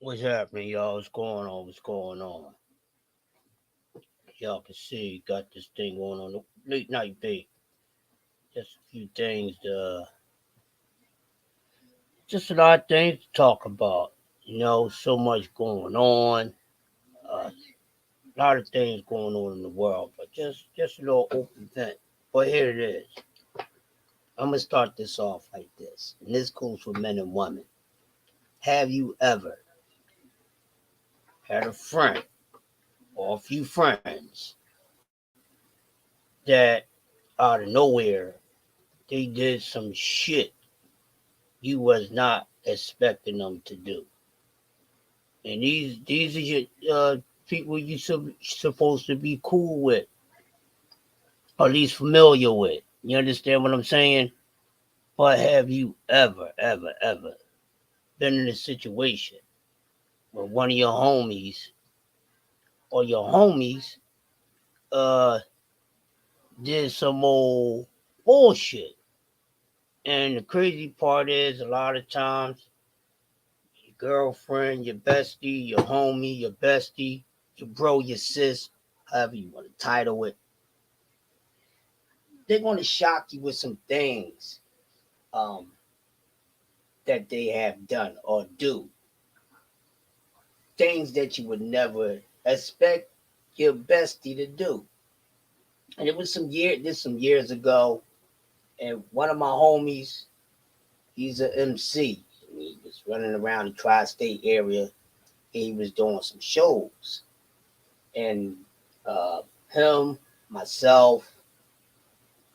What's happening, y'all? What's going on? What's going on? Y'all can see got this thing going on. The late night bait. Just a few things. Just a lot of things to talk about. So much going on. A lot of things going on in the world, but just a little open vent. But here it is. I'm gonna start this off like this, and this goes for men and women. Have you ever had a friend or a few friends that out of nowhere they did some shit you was not expecting them to do. And these are your people you supposed to be cool with, or at least familiar with. You understand what I'm saying? But have you ever been in a situation where one of your homies or your homies uh did some old bullshit? And the crazy part is a lot of times your girlfriend, your bestie, your homie, your bestie, your bro, your sis, however you want to title it, they're going to shock you with some things um, that they have done or do. Things that you would never expect your bestie to do. And it was some years ago, and one of my homies, he's an MC. He was running around the tri-state area. And he was doing some shows, and uh, him, myself,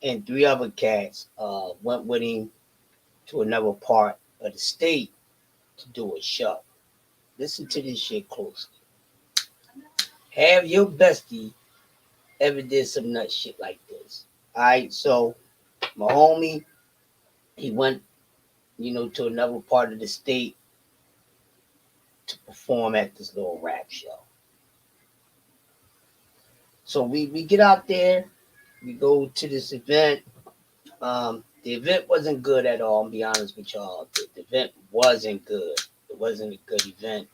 and three other cats went with him to another part of the state to do a show. Listen to this shit closely. Have your bestie ever did some nut shit like this? Alright, so my homie, he went, to another part of the state to perform at this little rap show. So we get out there, we go to this event. The event wasn't good at all, I'll be honest with y'all. The event wasn't good. It wasn't a good event.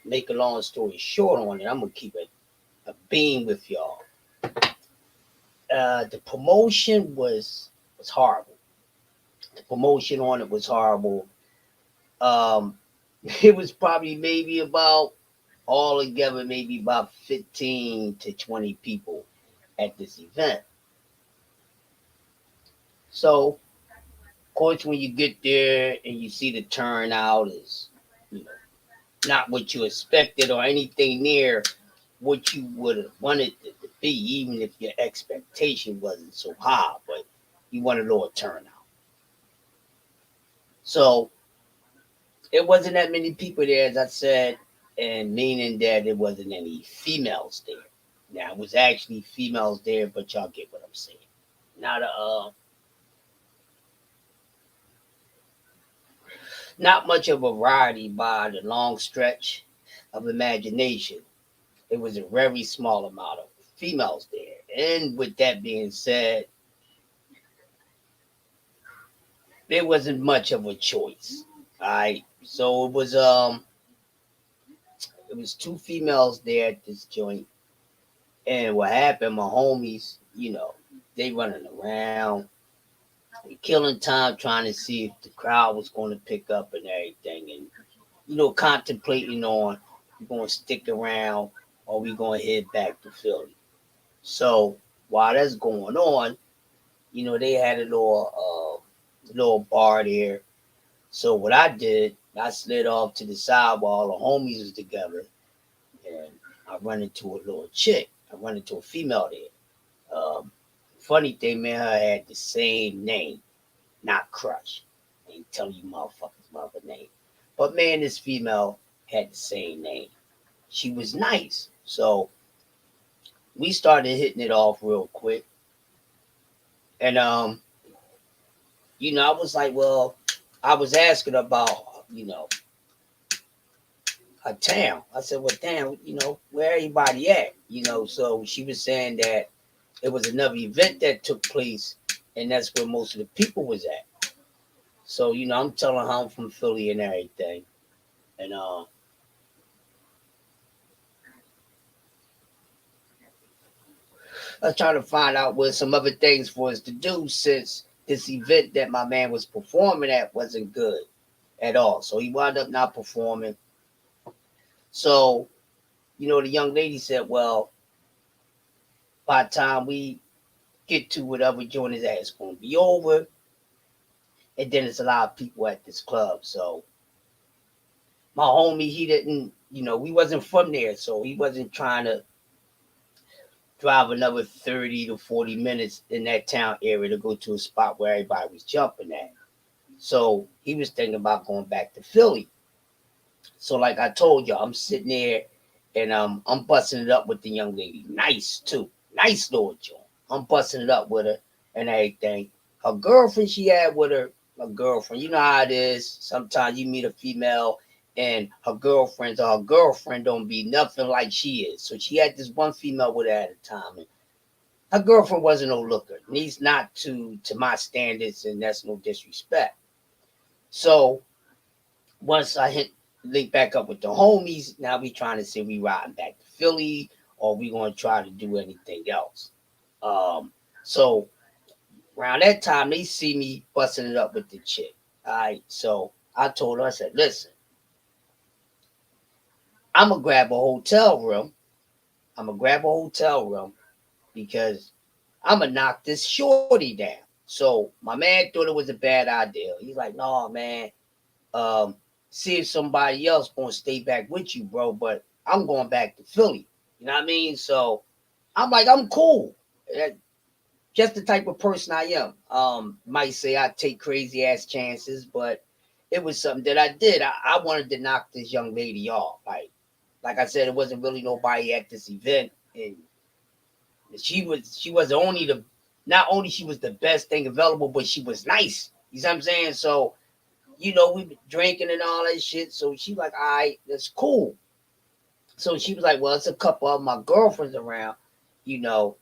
Make a long story short on it, I'm gonna keep it a beam with y'all. The promotion was horrible. The promotion on it was horrible. Um, it was probably maybe about all together, maybe about 15 to 20 people at this event. So, of course, when you get there and you see the turnout is, you know, not what you expected or anything near what you would have wanted it to be, even if your expectation wasn't so high, but you wanted a little turnout. So it wasn't that many people there, as I said, and meaning that there wasn't any females there. Now it was actually females there, but y'all get what I'm saying. Not much of a variety by the long stretch of imagination. It was a very small amount of females there. And with that being said, there wasn't much of a choice. Alright. So it was two females there at this joint. And what happened, my homies, they running around, we killing time trying to see if the crowd was going to pick up and everything. And, contemplating on we going to stick around or we going to head back to Philly. So while that's going on, they had a little bar there. So what I did, I slid off to the side while all the homies was together, and I run into a little chick. I run into a female there. Funny thing, man, her had the same name, not Crush. I ain't telling you motherfuckers my other name. But man, this female had the same name. She was nice. So we started hitting it off real quick. And I was like, well, I was asking about, a town. I said, well, damn, where everybody at? So she was saying that it was another event that took place, and that's where most of the people was at. So, I'm telling her I'm from Philly and everything. And I was trying to find out what some other things for us to do since this event that my man was performing at wasn't good at all. So he wound up not performing. So, the young lady said, well, by the time we get to whatever joint his ass gonna be over, and then there's a lot of people at this club. So my homie, he didn't, we wasn't from there, so he wasn't trying to drive another 30 to 40 minutes in that town area to go to a spot where everybody was jumping at. So he was thinking about going back to Philly. So like I told you, I'm sitting there and I'm busting it up with the young lady. Nice too. Nice little joint. I'm busting it up with her and everything. Her girlfriend she had with her, a girlfriend. You know how it is. Sometimes you meet a female and her girlfriend don't be nothing like she is. So she had this one female with her at a time. And her girlfriend wasn't no looker. Needs not to my standards, and that's no disrespect. So once I hit link back up with the homies, now we trying to say we riding back to Philly or we gonna try to do anything else. So around that time they see me busting it up with the chick. All right. So I told her, I said, listen, I'm gonna grab a hotel room. I'm gonna grab a hotel room because I'm gonna knock this shorty down. So my man thought it was a bad idea. He's like, no, man, um, see if somebody else gonna stay back with you, bro. But I'm going back to Philly. You know what I mean? So I'm like, I'm cool. Just the type of person I am. Might say I take crazy ass chances, but it was something that I did. I wanted to knock this young lady off. Like I said, it wasn't really nobody at this event, and she was only the not only she was the best thing available, but she was nice. You see what I'm saying? So we been drinking and all that shit. So she like, all right, that's cool. So she was like, well, it's a couple of my girlfriends around, you know.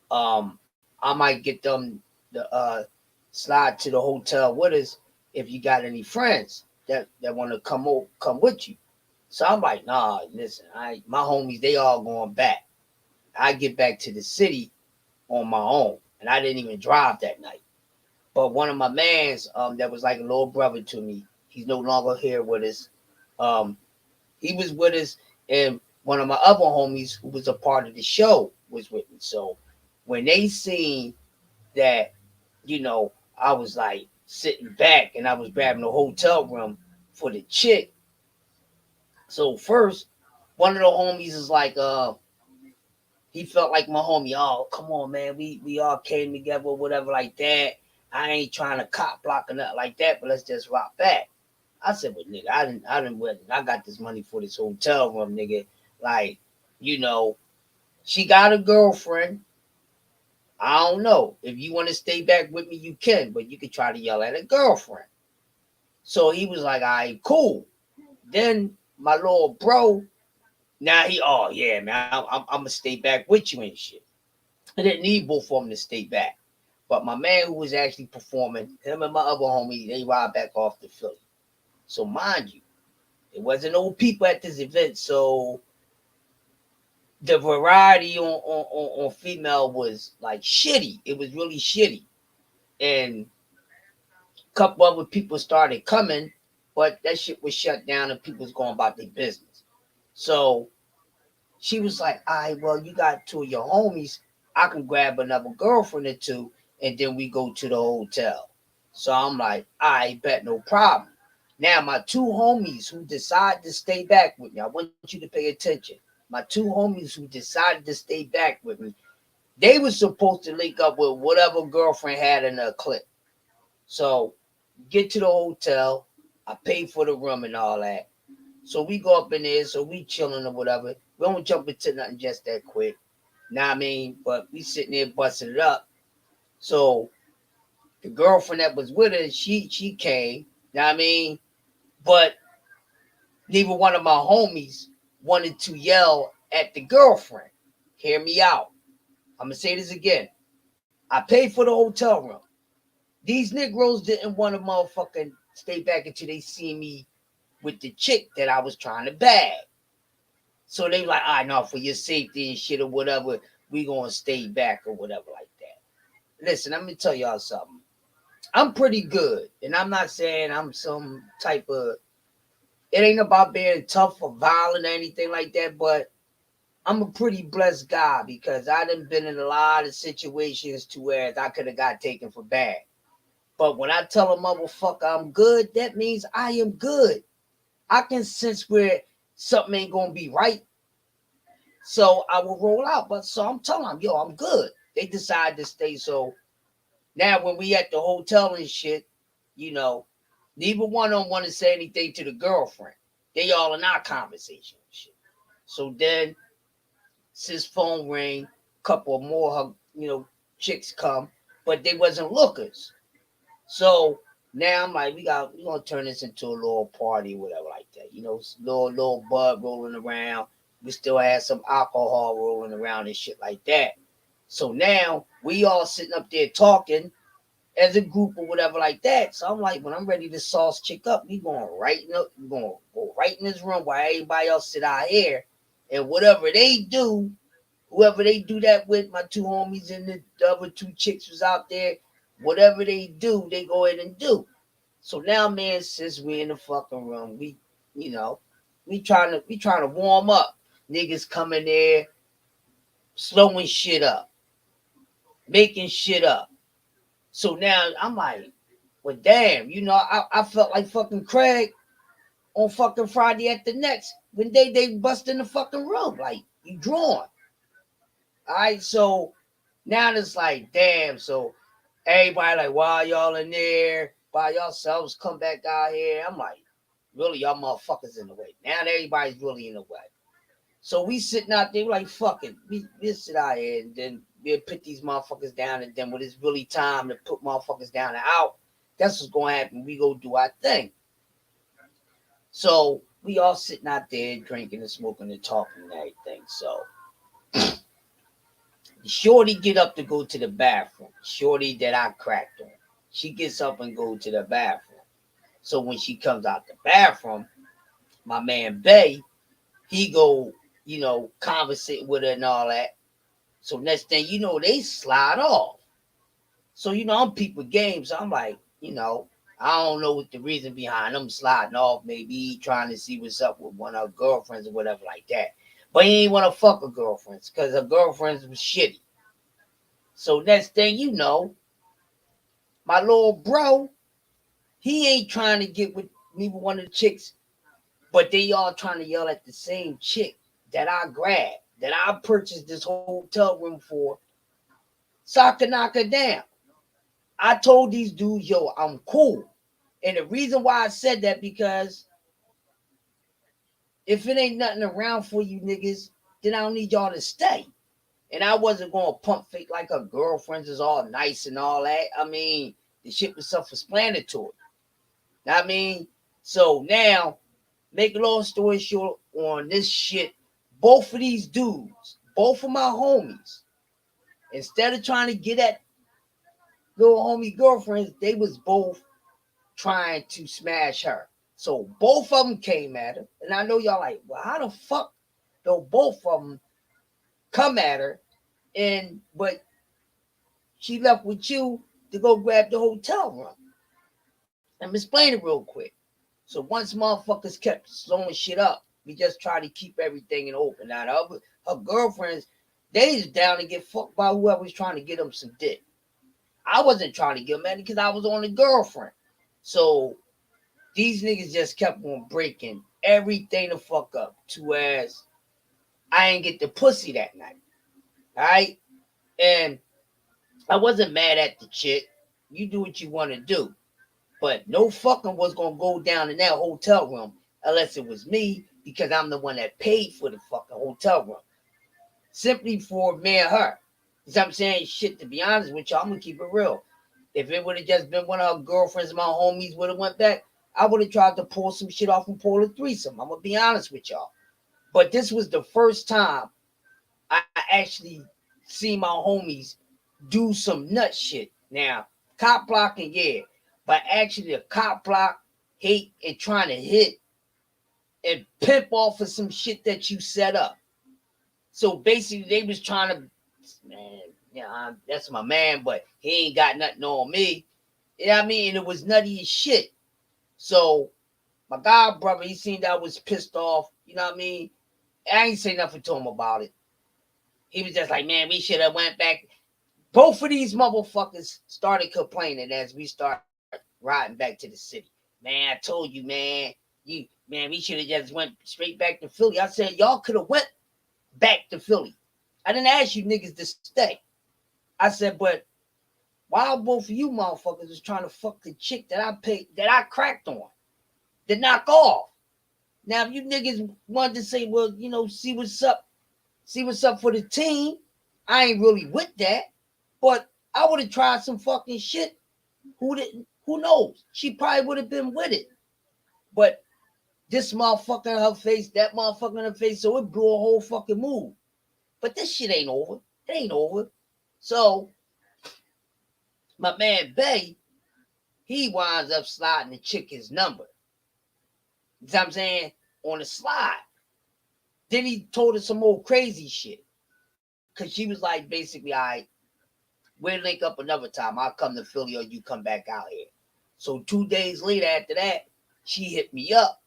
I might get them to slide to the hotel with us if you got any friends that want to come with you. So I'm like, nah, listen, my homies, they all going back. I get back to the city on my own. And I didn't even drive that night. But one of my mans, that was like a little brother to me, he's no longer here with us. Um, he was with us, and one of my other homies who was a part of the show was with me. So when they seen that, I was like sitting back and I was grabbing a hotel room for the chick. So first, one of the homies is like, he felt like my homie. Oh, come on, man. We all came together, whatever, like that. I ain't trying to cop block or nothing like that, but let's just rock back. I said, well, nigga, I got this money for this hotel room, nigga. Like, you know, she got a girlfriend. I don't know. If you want to stay back with me, you can, but you can try to yell at a girlfriend. So he was like, all right, cool. Then my little bro, now oh yeah, man, I'm gonna stay back with you and shit. I didn't need both of them to stay back. But my man who was actually performing, him and my other homie, they ride back off to Philly. So mind you, there wasn't no people at this event, so the variety on female was like shitty. It was really shitty. And a couple other people started coming, but that shit was shut down and people was going about their business. So she was like, all right, well, you got two of your homies. I can grab another girlfriend or two, and then we go to the hotel. So I'm like, I bet no problem. Now, my two homies who decide to stay back with me, I want you to pay attention. My two homies who decided to stay back with me, they were supposed to link up with whatever girlfriend had in her clique. So get to the hotel. I paid for the room and all that. So we go up in there, so we chilling or whatever. We don't jump into nothing just that quick. Nah, I mean, but we sitting there busting it up. So the girlfriend that was with us, she came. Nah, I mean, but neither one of my homies wanted to yell at the girlfriend. Hear me out. I'm gonna say this again. I paid for the hotel room. These Negroes didn't want to motherfucking stay back until they see me with the chick that I was trying to bag. So they like, all right, now for your safety and shit or whatever, we gonna stay back or whatever like that. Listen, let me tell y'all something. I'm pretty good, and I'm not saying I'm some type of. It ain't about being tough or violent or anything like that, but I'm a pretty blessed guy because I done been in a lot of situations to where I could have got taken for bad. But when I tell a motherfucker I'm good, that means I am good. I can sense where something ain't gonna be right, so I will roll out. But so I'm telling them, yo, I'm good. They decide to stay. So now when we at the hotel and shit, you know, neither one of them want to say anything to the girlfriend. They all in our conversation and shit. So then, since phone ring, couple more, chicks come, but they wasn't lookers. So now I'm like, we gonna turn this into a little party, whatever like that. Little bud rolling around. We still had some alcohol rolling around and shit like that. So now we all sitting up there talking as a group or whatever like that. So I'm like, when I'm ready to sauce chick up, we gonna go right in this room while everybody else sit out here, and whatever they do, whoever they do that with, my two homies and the other two chicks was out there. Whatever they do, they go ahead and do. So now, man, since we in the fucking room, you know, we trying to warm up. Niggas coming there, slowing shit up, making shit up. So now I'm like, well, damn, I felt like fucking Craig on fucking Friday at the Next when they bust in the fucking room. Like, you drawn. All right, so now it's like, damn, so everybody like, why y'all in there by yourselves? Come back out here. I'm like, really, y'all motherfuckers in the way. Now everybody's really in the way. So we sitting out there like, fuck it. We sit out here and then we'll put these motherfuckers down. And then when it's really time to put motherfuckers down and out, that's what's going to happen. We go do our thing. So we all sitting out there drinking and smoking and talking and everything. So Shorty get up to go to the bathroom. Shorty that I cracked on. She gets up and go to the bathroom. So when she comes out the bathroom, my man Bay, he go, conversate with her and all that. So next thing you know, they slide off. So, I'm people games. So I'm like, I don't know what the reason behind them sliding off. Maybe he trying to see what's up with one of her girlfriends or whatever like that. But he ain't want to fuck her girlfriends because her girlfriends was shitty. So next thing you know, my little bro, he ain't trying to get with neither one of the chicks, but they all trying to yell at the same chick that I grabbed, that I purchased this hotel room for, so I could knock her down. I told these dudes, yo, I'm cool. And the reason why I said that, because if it ain't nothing around for you niggas, then I don't need y'all to stay. And I wasn't going to pump fake like her girlfriends is all nice and all that. I mean, the shit was self-explanatory. I mean, so now, make a long story short on this shit, both of these dudes, both of my homies, instead of trying to get at little homie girlfriends, they was both trying to smash her. So both of them came at her. And I know y'all like, well, how the fuck though both of them come at her, but she left with you to go grab the hotel room? I'm explaining it real quick. So once motherfuckers kept slowing shit up, we just try to keep everything in open. Now her girlfriends, they was down to get fucked by whoever was trying to get them some dick. I wasn't trying to get them any because I was on a girlfriend. So these niggas just kept on breaking everything the fuck up to as I ain't get the pussy that night. All right? And I wasn't mad at the chick. You do what you want to do. But no fucking was going to go down in that hotel room unless it was me, because I'm the one that paid for the fucking hotel room. Simply for me and her. You know what I'm saying? Shit, to be honest with y'all, I'm going to keep it real. If it would have just been one of her girlfriends, my homies would have went back, I would have tried to pull some shit off and pull a threesome. I'm going to be honest with y'all. But this was the first time I actually see my homies do some nut shit. Now, cop blocking, yeah. But actually, a cop block, hate, and trying to hit and pimp off of some shit that you set up. So basically, they was trying to man, yeah, that's my man, but he ain't got nothing on me. You know what I mean? And it was nutty as shit. So my god brother, he seen that I was pissed off. You know what I mean? I ain't say nothing to him about it. He was just like, man, we should have went back. Both of these motherfuckers started complaining as we start riding back to the city. Man, I told you, man, we should have just went straight back to Philly. I said, y'all could have went back to Philly. I didn't ask you niggas to stay. I said, but why both of you motherfuckers was trying to fuck the chick that I paid, that I cracked on, to knock off? Now, if you niggas wanted to say, well, see what's up for the team, I ain't really with that. But I would have tried some fucking shit. Who didn't? Who knows? She probably would have been with it. But this motherfucker in her face, that motherfucker in her face, so it blew a whole fucking move. But this shit ain't over. It ain't over. So my man Bay, he winds up sliding the chick his number. You know what I'm saying? On the slide. Then he told her some old crazy shit. Cause she was like, basically, all right, we'll link up another time. I'll come to Philly or you come back out here. So 2 days later after that, she hit me up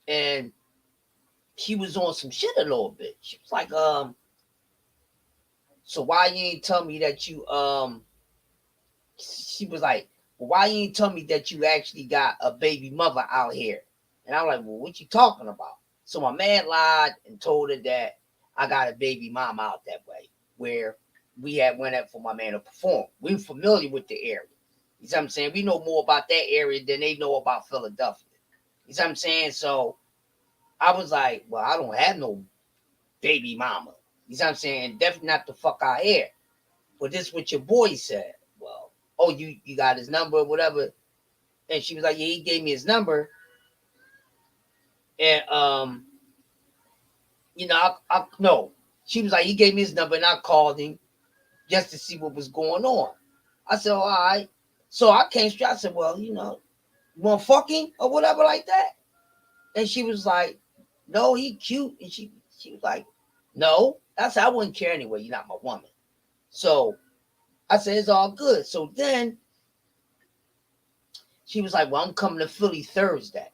and she was on some shit a little bit. She was like, so why you ain't tell me that you she was like, well, why you ain't tell me that you actually got a baby mother out here? And I'm like, well, what you talking about? So my man lied and told her that I got a baby mom out that way, where we had went up for my man to perform. We're familiar with the area. You know what I'm saying? We know more about that area than they know about Philadelphia. You know what I'm saying? So I was like, well, I don't have no baby mama. You know what I'm saying? Definitely not the fuck out here. But this is what your boy said. Well, oh, you got his number or whatever. And she was like, yeah, he gave me his number. And I no. She was like, he gave me his number and I called him just to see what was going on. I said, all right. So I came straight. I said, well, you want fucking or whatever like that? And she was like, no, he cute. And she was like, no. I said, I wouldn't care anyway. You're not my woman. So I said, it's all good. So then she was like, well, I'm coming to Philly Thursday.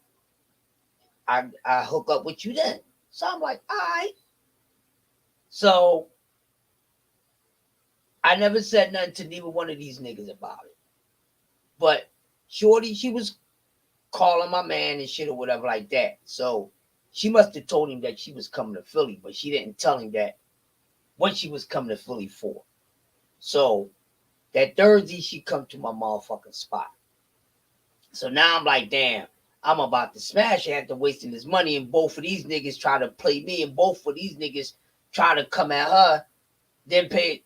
I hook up with you then. So I'm like, all right. So I never said nothing to neither one of these niggas about it. But Shorty, she was calling my man and shit or whatever like that. So she must have told him that she was coming to Philly, but she didn't tell him that what she was coming to Philly for. So that Thursday, she come to my motherfucking spot. So now I'm like, damn, I'm about to smash it after wasting this money, and both of these niggas try to play me, and both of these niggas try to come at her, then pay.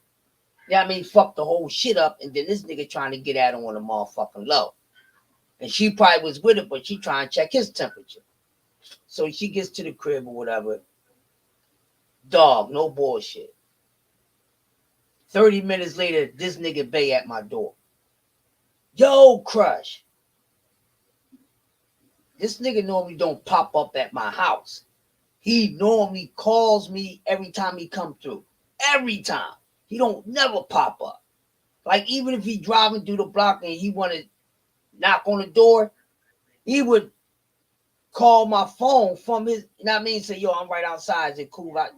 Yeah, I mean, fuck the whole shit up, and then this nigga trying to get at her on a motherfucking low. And she probably was with it, but she trying to check his temperature. So she gets to the crib or whatever. Dog, no bullshit. 30 minutes later, this nigga Bay at my door. Yo, Crush. This nigga normally don't pop up at my house. He normally calls me every time he come through. Every time. He don't never pop up. Like, even if he driving through the block and he want to knock on the door, he would call my phone from his, you know what I mean? Say, yo, I'm right outside. Is it cool? I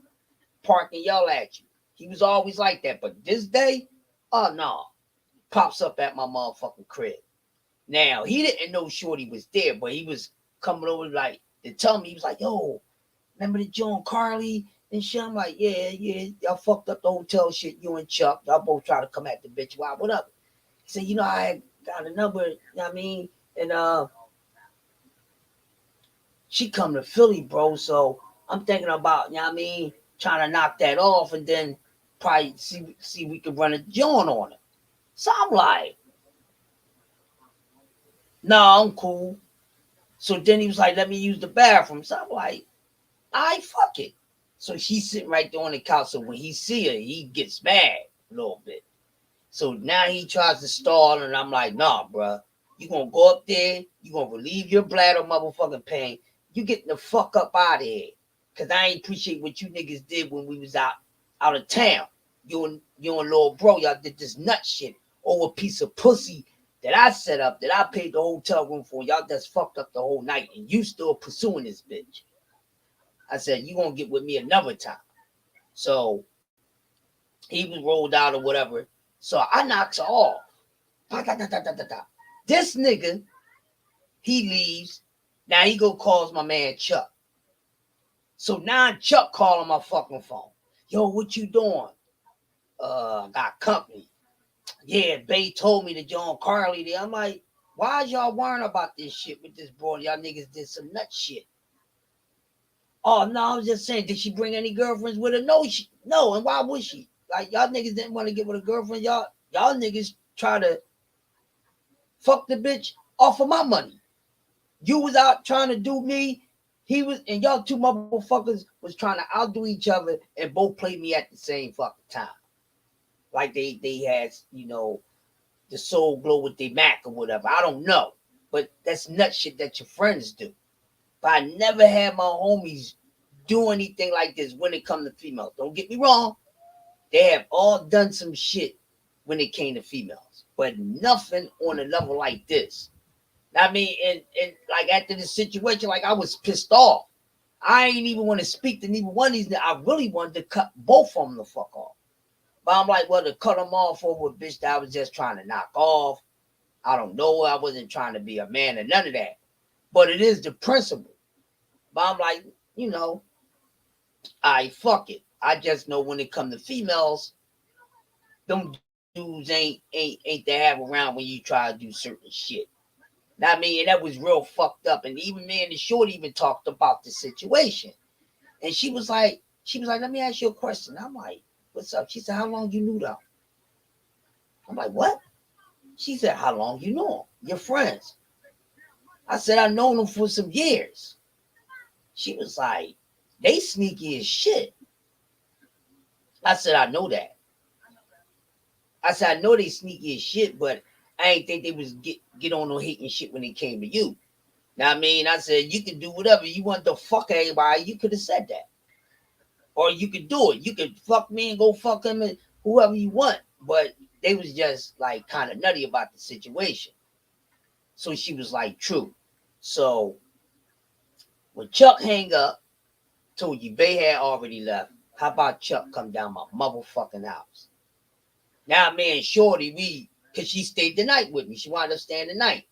park and yell at you. He was always like that. But this day, oh no. Pops up at my motherfucking crib. Now, he didn't know Shorty was there, but he was coming over like to tell me, he was like, yo, remember the John Carly and shit? I'm like, yeah, y'all fucked up the hotel shit, you and Chuck. Y'all both try to come at the bitch. Why, what up? He said, I got a number, you know what I mean? And she come to Philly, bro. So I'm thinking about, you know what I mean, trying to knock that off and then probably see we could run a joint on it. So I'm like, nah, I'm cool. So then he was like, let me use the bathroom. So I'm like, fuck it. So she's sitting right there on the couch. So when he see her, he gets mad a little bit. So now he tries to stall, and I'm like, nah, bro. You gonna go up there, you gonna relieve your bladder motherfucking pain. You getting the fuck up out of here. Cause I ain't appreciate what you niggas did when we was out of town. you and little bro, y'all did this nut shit over a piece of pussy that I set up, that I paid the hotel room for. Y'all just fucked up the whole night, and you still pursuing this bitch. I said, you gonna get with me another time. So he was rolled out or whatever. So I knocks her off. This nigga, he leaves. Now he go calls my man Chuck. So now Chuck calling my fucking phone. Yo, what you doing? Got company. Yeah, Bay told me that John Carly there. I'm like, why is y'all worrying about this shit with this boy? Y'all niggas did some nut shit. Oh no, I was just saying, did she bring any girlfriends with her? No, and why would she? Like y'all niggas didn't want to get with a girlfriend. Y'all niggas try to fuck the bitch off of my money. You was out trying to do me. He was, and y'all two motherfuckers was trying to outdo each other and both play me at the same fucking time. Like they had, the soul glow with their Mac or whatever. I don't know. But that's nut shit that your friends do. But I never had my homies do anything like this when it comes to females. Don't get me wrong. They have all done some shit when it came to females. But nothing on a level like this. I mean, and like after the situation, like I was pissed off. I ain't even want to speak to neither one of these. I really wanted to cut both of them the fuck off. But I'm like, well, to cut them off over a bitch that I was just trying to knock off. I don't know. I wasn't trying to be a man or none of that. But it is the principle. But I'm like, I fuck it. I just know when it comes to females, them dudes ain't to have around when you try to do certain shit. Now, I mean, and that was real fucked up. And even me and the short even talked about the situation. And she was like, let me ask you a question. I'm like, what's up? She said, how long you knew them? I'm like, what? She said, how long you know them? Your friends. I said, I known them for some years. She was like, they sneaky as shit. I said, I know that. I said, I know they sneaky as shit, but I ain't think they was get on no hating shit when it came to you. Now, I mean, I said, you can do whatever. You want to fuck everybody, you could have said that. Or you could do it. You could fuck me and go fuck him and whoever you want. But they was just like kind of nutty about the situation. So she was like, true. So when Chuck hang up, told you Bay had already left. How about Chuck come down my motherfucking house? Now me and Shorty, cause she stayed the night with me. She wanted to stay the night.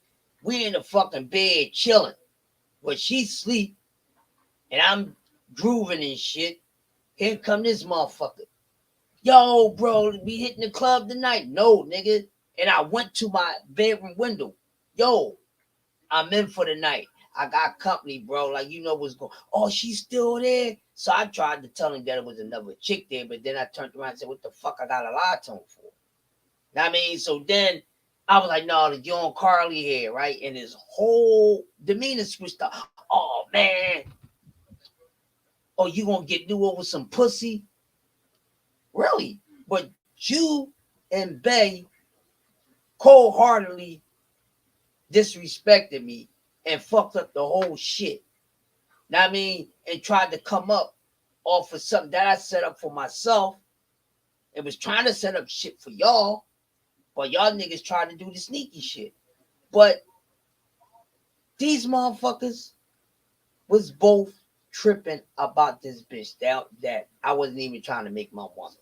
We in the fucking bed chilling. But she sleep and I'm grooving and shit. Here come this motherfucker. Yo, bro, we hitting the club tonight. No, nigga. And I went to my bedroom window. Yo, I'm in for the night. I got company, bro. Like, you know what's going on. Oh, she's still there? So I tried to tell him that it was another chick there, but then I turned around and said, what the fuck I got to lie to him for? I mean, so then I was like, no, the John Carly here, right? And his whole demeanor switched up. Oh, man. Oh, you gonna get new over some pussy? Really? But you and Bay cold-heartedly disrespected me and fucked up the whole shit. Now I mean, and tried to come up off of something that I set up for myself. It was trying to set up shit for y'all, but y'all niggas tried to do the sneaky shit. But these motherfuckers was both tripping about this bitch that I wasn't even trying to make my woman.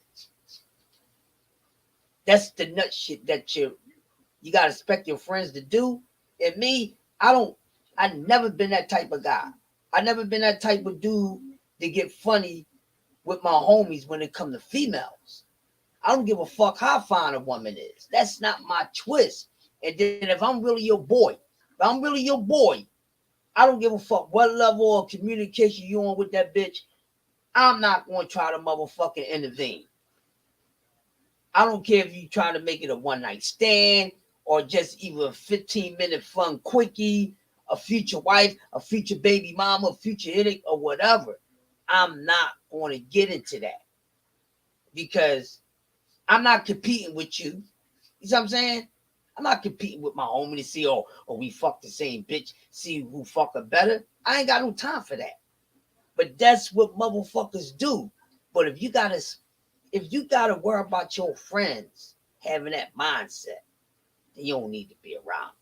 That's the nut shit that you gotta expect your friends to do. And me, I never been that type of guy. I never been that type of dude to get funny with my homies when it comes to females. I don't give a fuck how fine a woman is. That's not my twist. And then if I'm really your boy, I don't give a fuck what level of communication you on with that bitch. I'm not going to try to motherfucking intervene. I don't care if you trying to make it a one night stand or just even a 15-minute fun quickie, a future wife, a future baby mama, a future headache, or whatever. I'm not going to get into that because I'm not competing with you. You see what I'm saying? I'm not competing with my homie to see, oh, we fuck the same bitch, see who fuck her better. I ain't got no time for that. But that's what motherfuckers do. But if if you gotta worry about your friends having that mindset, then you don't need to be around.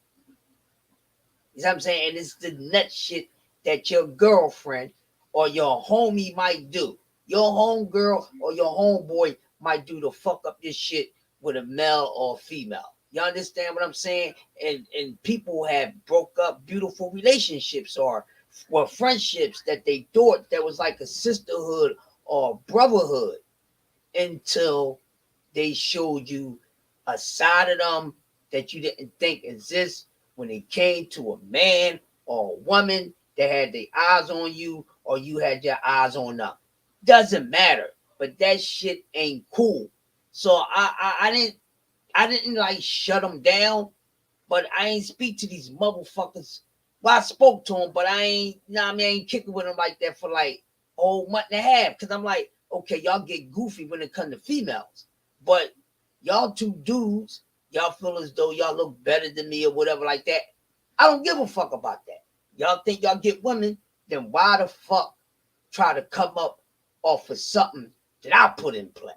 You know what I'm saying? And it's the nut shit that your girlfriend or your homie might do. Your homegirl or your homeboy might do to fuck up your shit with a male or a female. You understand what I'm saying? And people have broke up beautiful relationships or friendships that they thought that was like a sisterhood or brotherhood until they showed you a side of them that you didn't think exists when it came to a man or a woman that had their eyes on you or you had your eyes on them. Doesn't matter. But that shit ain't cool. So I didn't like shut them down, but I ain't speak to these motherfuckers. Well, I spoke to them, but I ain't, you know what I mean, I ain't kicking with them like that for like a whole month and a half. Cause I'm like, okay, y'all get goofy when it comes to females. But y'all two dudes, y'all feel as though y'all look better than me or whatever like that. I don't give a fuck about that. Y'all think y'all get women, then why the fuck try to come up off of something that I put in play?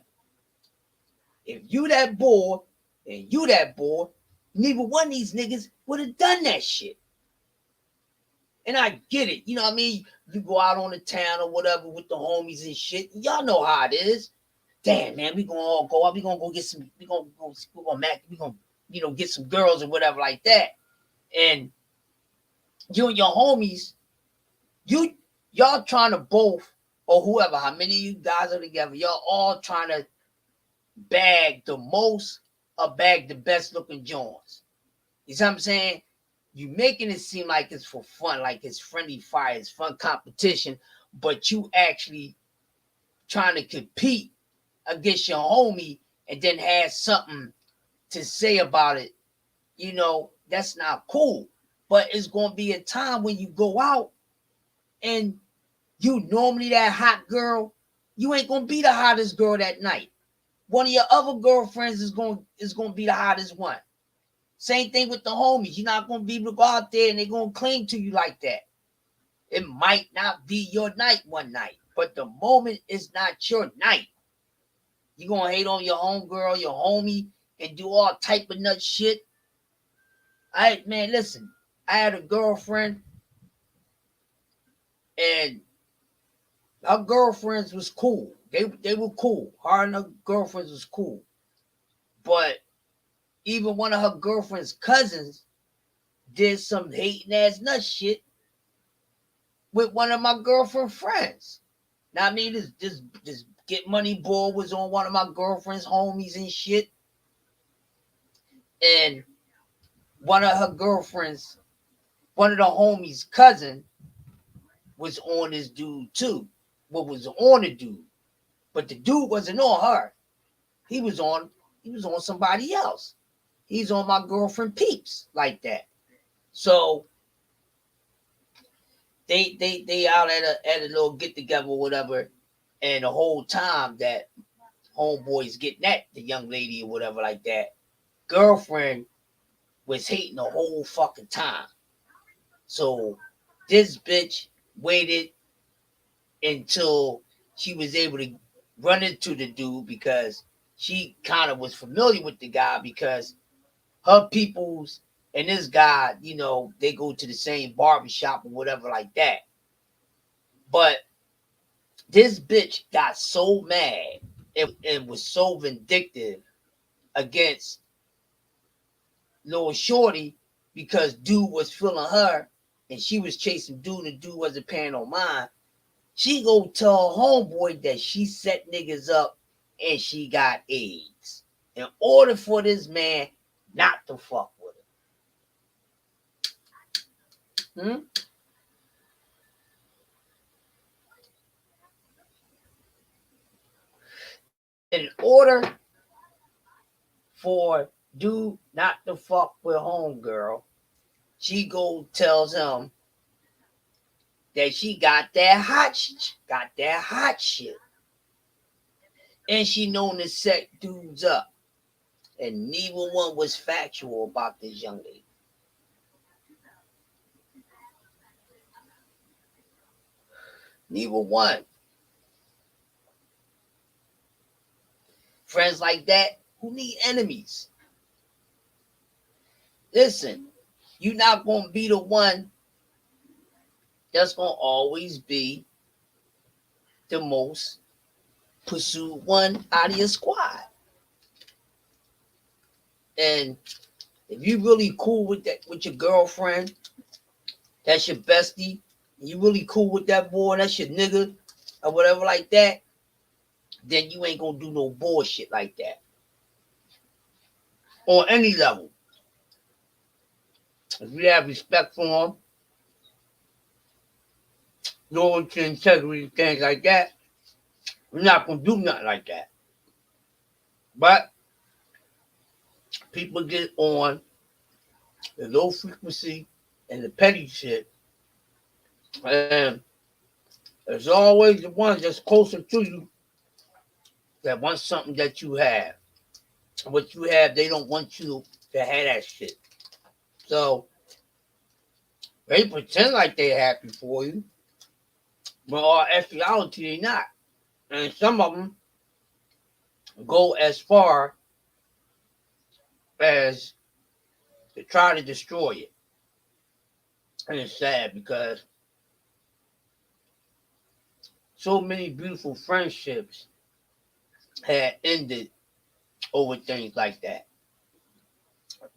If you that bored and you that bored, neither one of these niggas would have done that shit. And I get it. You know what I mean? You go out on the town or whatever with the homies and shit. Y'all know how it is. Damn, man, we gonna all go out. We gonna go get some. We gonna get some girls or whatever like that. And you and your homies, y'all trying to both or whoever, how many of you guys are together? Y'all all trying to bag the most or bag the best looking Jones. You see what I'm saying? You making it seem like it's for fun, like it's friendly fire, it's fun competition, but you actually trying to compete against your homie and then have something to say about it. That's not cool. But it's going to be a time when you go out and you normally that hot girl, you ain't going to be the hottest girl that night. One of your other girlfriends is going to be the hottest one. Same thing with the homies. You're not going to be able to go out there and they're going to cling to you like that. It might not be your night one night, but the moment is not your night. You're going to hate on your homegirl, your homie, and do all type of nut shit. Man, listen. I had a girlfriend, and her girlfriends was cool. They were cool. Her and her girlfriends was cool. But even one of her girlfriend's cousins did some hating ass nut shit with one of my girlfriend friends. Now I mean, this get money boy was on one of my girlfriend's homies and shit, and one of her girlfriends, one of the homies' cousin, was on this dude too. What was on the dude, but the dude wasn't on her. He was on somebody else. He's on my girlfriend peeps like that. So they out at a little get together or whatever, and the whole time that homeboy's getting at the young lady or whatever like that, girlfriend was hating the whole fucking time. So this bitch waited until she was able to run into the dude because she kind of was familiar with the guy because her peoples and this guy, they go to the same barbershop or whatever like that. But this bitch got so mad and was so vindictive against little shorty because dude was feeling her and she was chasing dude and dude wasn't paying no mind. She go tell her homeboy that she set niggas up and she got AIDS in order for this man not to fuck with her. In order for dude not to fuck with homegirl, she go tells him that she got that hot shit. And she known to set dudes up. And neither one was factual about this young lady. Neither one. friends like that? Who need enemies? Listen, you're not gonna be the one that's gonna always be the most pursued one out of your squad. And if you really cool with that with your girlfriend, that's your bestie, you really cool with that boy, that's your nigga, or whatever like that, then you ain't gonna do no bullshit like that. On any level. If you have respect for him, loyalty, integrity, things like that, we're not gonna do nothing like that. But people get on the low frequency and the petty shit, and there's always the ones that's closer to you that want something that you have. What you have, they don't want you to have that shit. So they pretend like they're happy for you, but all actuality they not. And some of them go as far as to try to destroy it. And it's sad because so many beautiful friendships had ended over things like that.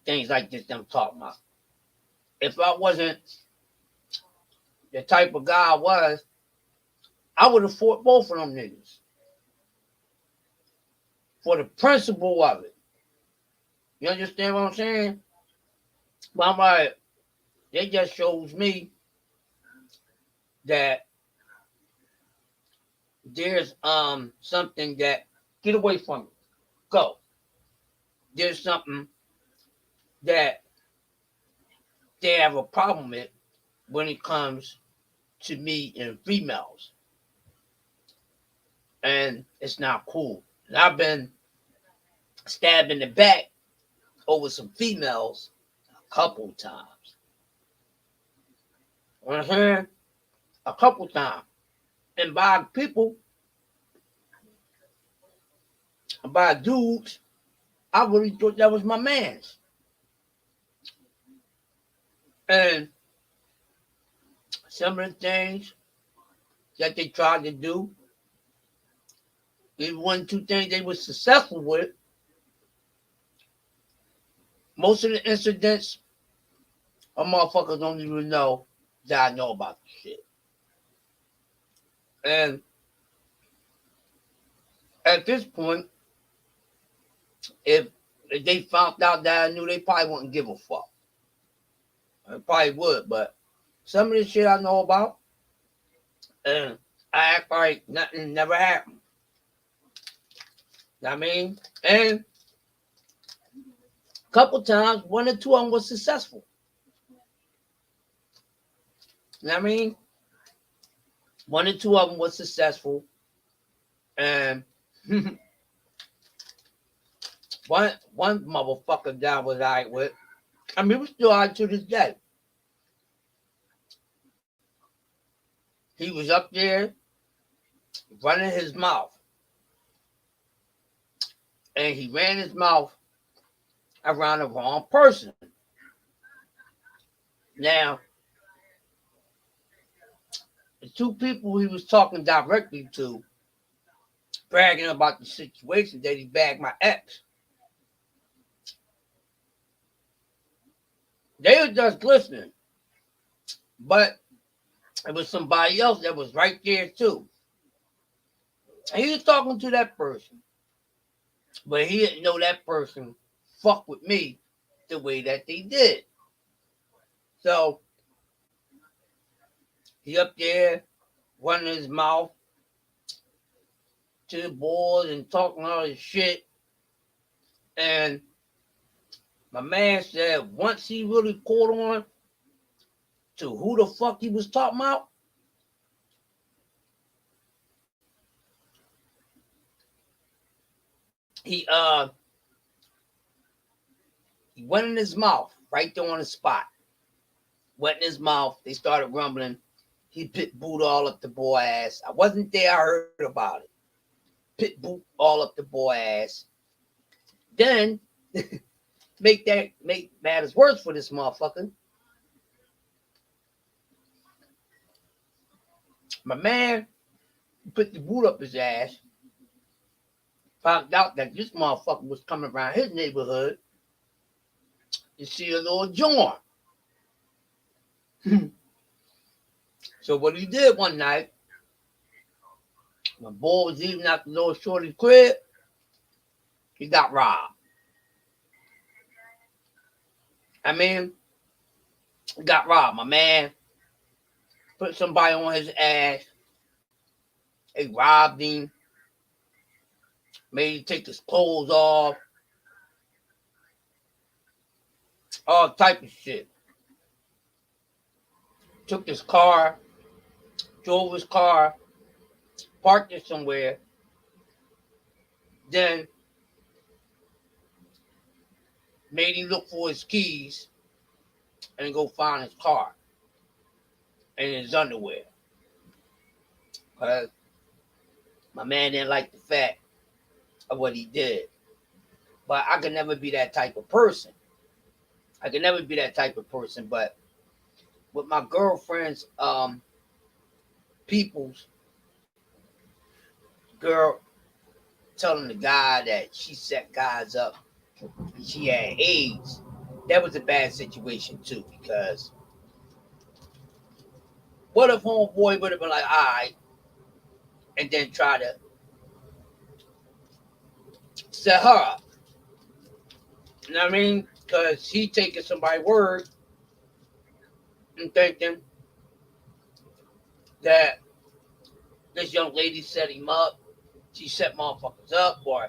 Things like this I'm talking about. If I wasn't the type of guy I was, I would have fought both of them niggas. For the principle of it. You understand what I'm saying? But I'm like, it just shows me that there's something that get away from it. Go. There's something that they have a problem with when it comes to me and females. And it's not cool. And I've been stabbed in the back over some females a couple times. You know what I'm saying? A couple times. And by people, by dudes, I really thought that was my man's. And some of the things that they tried to do, even one, two things they were successful with, most of the incidents, a motherfuckers don't even know that I know about the shit. And at this point, if they found out that I knew, they probably wouldn't give a fuck. I probably would, but some of the shit I know about, and I act like nothing never happened. You know what I mean? And a couple times, one or two of them was successful. You know what I mean? One or two of them was successful. And one motherfucker that I was alright with, I mean, we're still out to this day. He was up there running his mouth. And he ran his mouth around the wrong person. Now, the two people he was talking directly to, bragging about the situation that he bagged my ex, they were just listening. But it was somebody else that was right there too. And he was talking to that person. But he didn't know that person fucked with me the way that they did. So he up there running his mouth to the boys and talking all this shit. And my man said once he really caught on to who the fuck he was talking about, he went in his mouth right there on the spot. Went in his mouth. They started rumbling. He pit booed all up the boy ass. I wasn't there. I heard about it. pit boot all up the boy ass. Then make matters worse for this motherfucker. My man put the boot up his ass. Found out that this motherfucker was coming around his neighborhood to see a little joint. So what he did one night, my boy was leaving out the little shorty's crib, he got robbed. I mean, he got robbed. My man put somebody on his ass. They robbed him, made him take his clothes off, all type of shit. Took his car, drove his car, parked it somewhere, then made him look for his keys and go find his car and his underwear. Because my man didn't like the fact of what he did. But I could never be that type of person. But with my girlfriend's people's girl telling the guy that she set guys up and she had AIDS, that was a bad situation too. Because what if homeboy would have been like, all right, and then try to set her up? You know what I mean? Because he taking somebody's word and thinking that this young lady set him up. She set motherfuckers up, or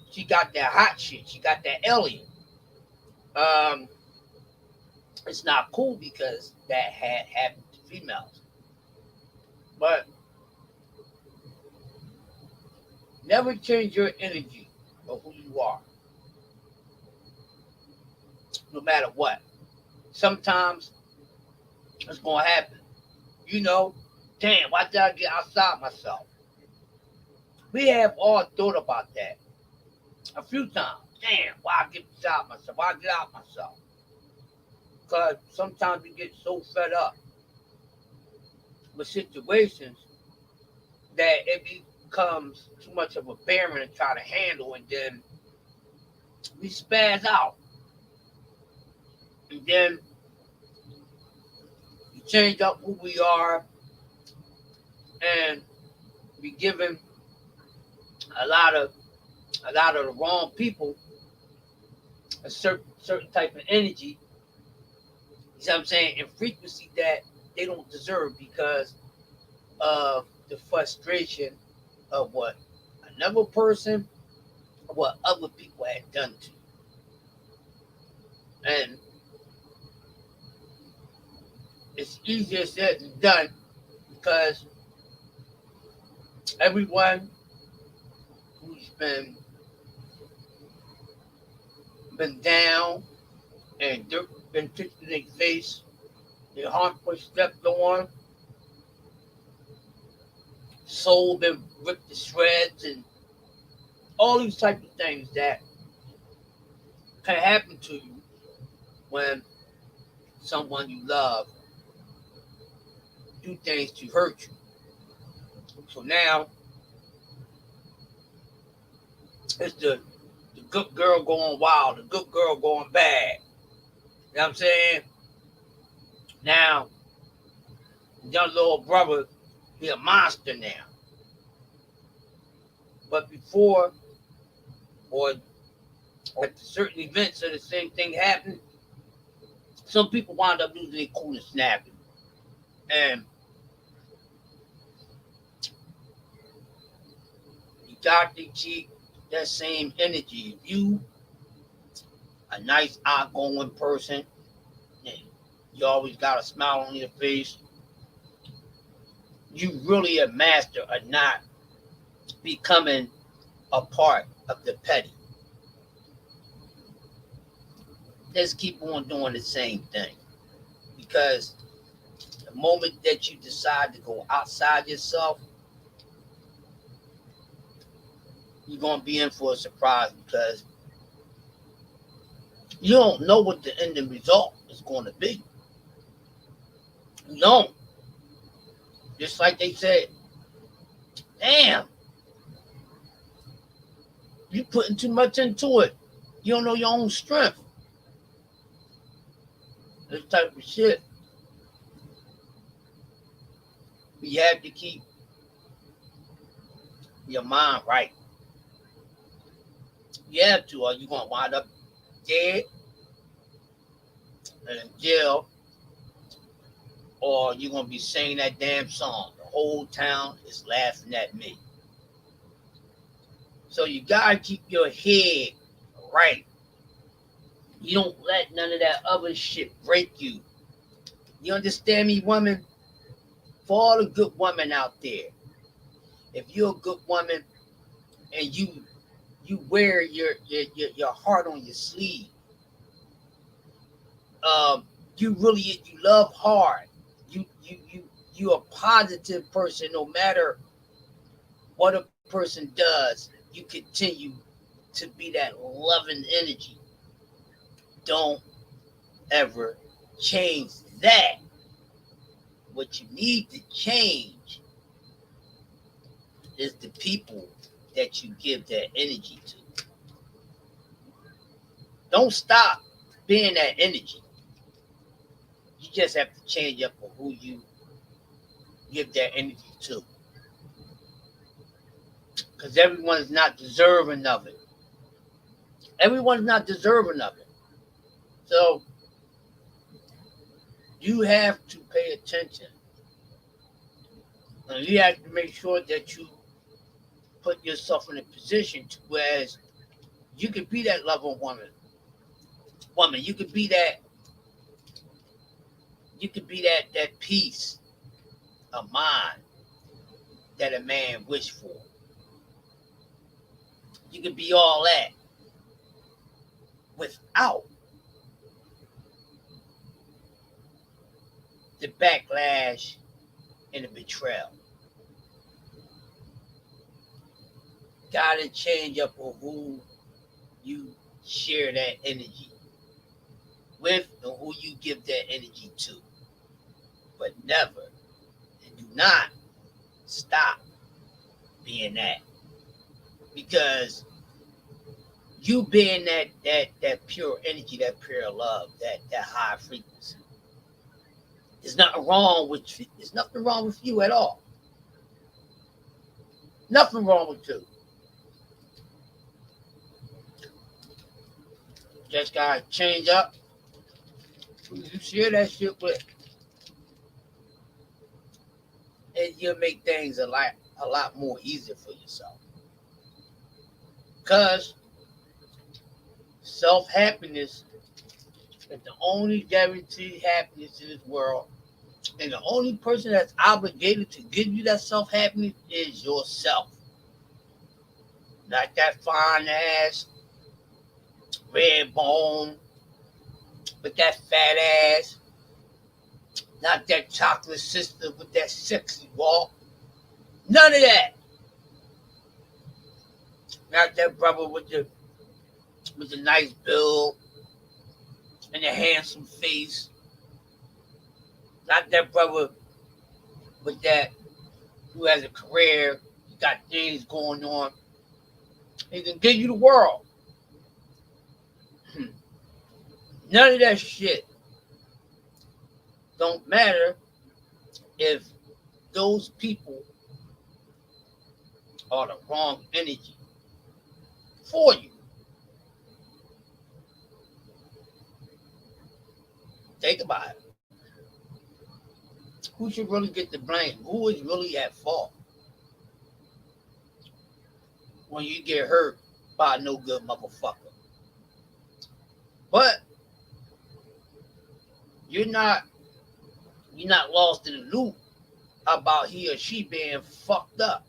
she got that hot shit. She got that alien. Um, it's not cool because that had happened to females. But never change your energy of who you are, no matter what. Sometimes it's gonna happen. You know, damn, why did I get outside myself? We have all thought about that a few times. Damn, why I get beside myself? Why I get out myself? Because sometimes we get so fed up with situations that it becomes too much of a bearing to try to handle, and then we spaz out. And then we change up who we are, and we giving a lot of the wrong people a certain type of energy. You see what I'm saying? And frequency that they don't deserve because of the frustration of what another person or what other people had done to you. And it's easier said than done because everyone who's been down and dirt been kicked in their face, their heart was stepped on, soul been ripped to shreds, and all these type of things that can happen to you when someone you love do things to hurt you. So now it's the good girl going wild, the good girl going bad. You know what I'm saying? Now, young little brother, he a monster now. But before, or at certain events of the same thing happened, some people wind up losing their cool and snapping. And you got to keep that same energy. If you a nice outgoing person, and you always got a smile on your face, you really a master of not becoming a part of the petty. Just keep on doing the same thing. Because the moment that you decide to go outside yourself, you're gonna be in for a surprise because you don't know what the ending result is going to be. You don't. Just like they said, damn, you putting too much into it. You don't know your own strength. This type of shit, you have to keep your mind right. You have to, or you're gonna wind up dead and in jail, or you're gonna be singing that damn song. The whole town is laughing at me. So you gotta keep your head right. You don't let none of that other shit break you. You understand me, woman? For all the good women out there, if you're a good woman and you wear your heart on your sleeve, you really you love hard. You a positive person. No matter what a person does, you continue to be that loving energy. Don't ever change that. What you need to change is the people that you give that energy to. Don't stop being that energy. You just have to change up for who you give that energy to. Because everyone's not deserving of it. Everyone's not deserving of it. So you have to pay attention. And you have to make sure that you put yourself in a position to whereas you could be that loving woman. You could be that that peace of mind that a man wish for. You could be all that without the backlash and the betrayal. Gotta change up on who you share that energy with and who you give that energy to. But never and do not stop being that. Because you being that pure energy, that pure love, that high frequency. There's nothing wrong with you. There's nothing wrong with you at all. Nothing wrong with you. Just gotta change up who you share that shit with. And you'll make things a lot more easier for yourself. Because self-happiness is the only guaranteed happiness in this world. And the only person that's obligated to give you that self-happiness is yourself. Not that fine ass, red bone, with that fat ass. Not that chocolate sister with that sexy walk. None of that. Not that brother with the nice build and the handsome face. Not that brother with that who has a career, got things going on. He can give you the world. None of that shit don't matter if those people are the wrong energy for you. Think about it. Who should really get the blame? Who is really at fault when you get hurt by no good motherfucker? But you're not lost in the loop about he or she being fucked up.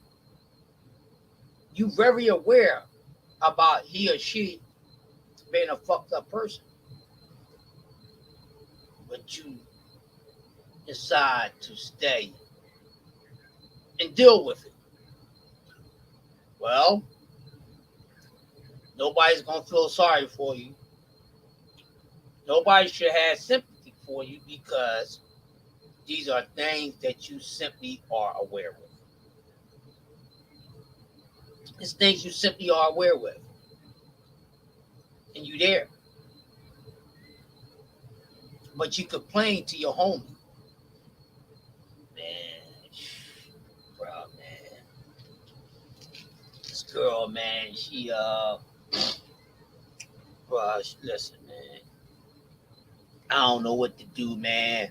You're very aware about he or she being a fucked up person. But you decide to stay and deal with it. Well, Nobody's gonna feel sorry for you. Nobody should have sympathy for you because these are things that you simply are aware of. It's things you simply are aware with, and you there. But you complain to your homie, man, bro, man, this girl, man, bro, listen, man, I don't know what to do, man.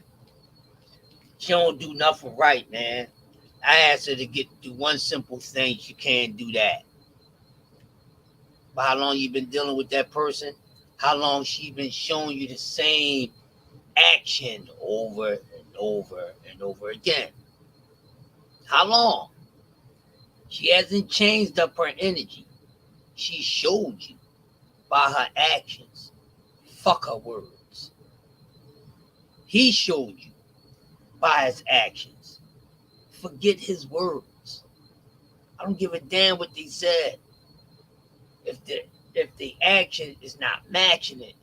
She don't do nothing right, man. I asked her to do one simple thing. She can't do that. But how long you been dealing with that person? How long she been showing you the same action over and over and over again? How long? She hasn't changed up her energy. She showed you by her actions. Fuck her words. He showed you by his actions. Forget his words. I don't give a damn what they said. If the action is not matching it,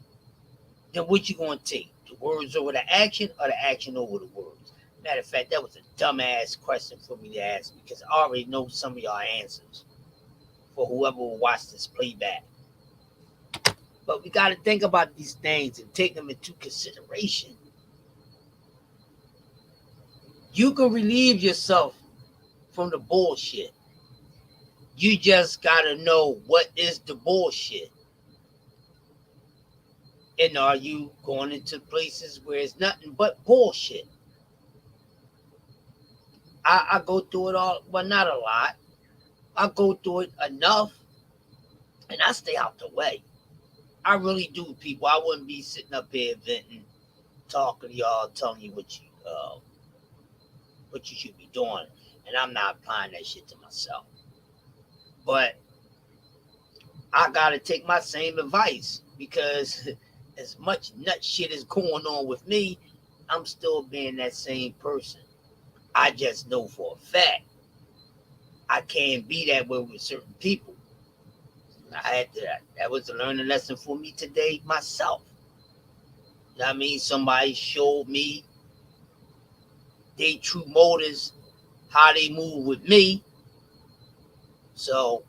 then what you gonna take? The words over the action or the action over the words? Matter of fact, that was a dumbass question for me to ask because I already know some of y'all answers for whoever will watch this playback. But we got to think about these things and take them into consideration. You can relieve yourself from the bullshit. You just got to know what is the bullshit. And are you going into places where it's nothing but bullshit? I go through it all, but not a lot. I go through it enough and I stay out the way. I really do, people. I wouldn't be sitting up here venting, talking to y'all, telling you what you should be doing, and I'm not applying that shit to myself. But I gotta take my same advice because as much nut shit is going on with me, I'm still being that same person. I just know for a fact I can't be that way with certain people. I had to. That was a learning lesson for me today myself. You know what I mean? Somebody showed me they true motives, how they move with me. So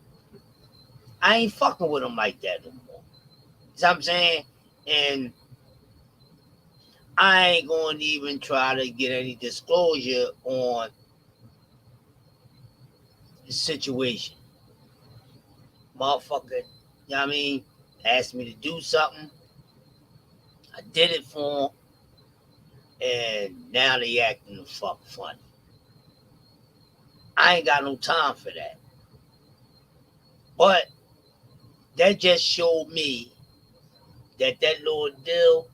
I ain't fucking with them like that no more. You know what I'm saying? And I ain't going to even try to get any disclosure on the situation. Motherfucker, you know what I mean? Asked me to do something. I did it for them. And now they acting the fuck funny. I ain't got no time for that. But that just showed me that little deal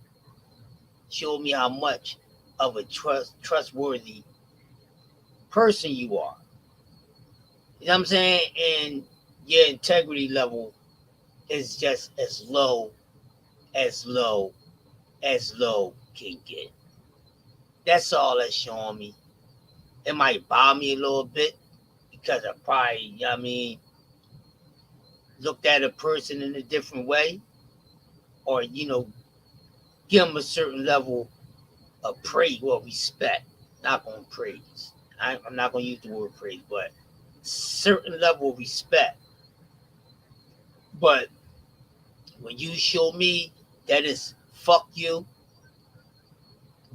showed me how much of a trustworthy person you are. You know what I'm saying? And your integrity level is just as low as low as low can get. That's all that's showing me. It might bother me a little bit because I probably, you know what I mean, looked at a person in a different way or, give them a certain level of praise or respect. Not going to praise. I'm not going to use the word praise, but certain level of respect. But when you show me that it's fuck you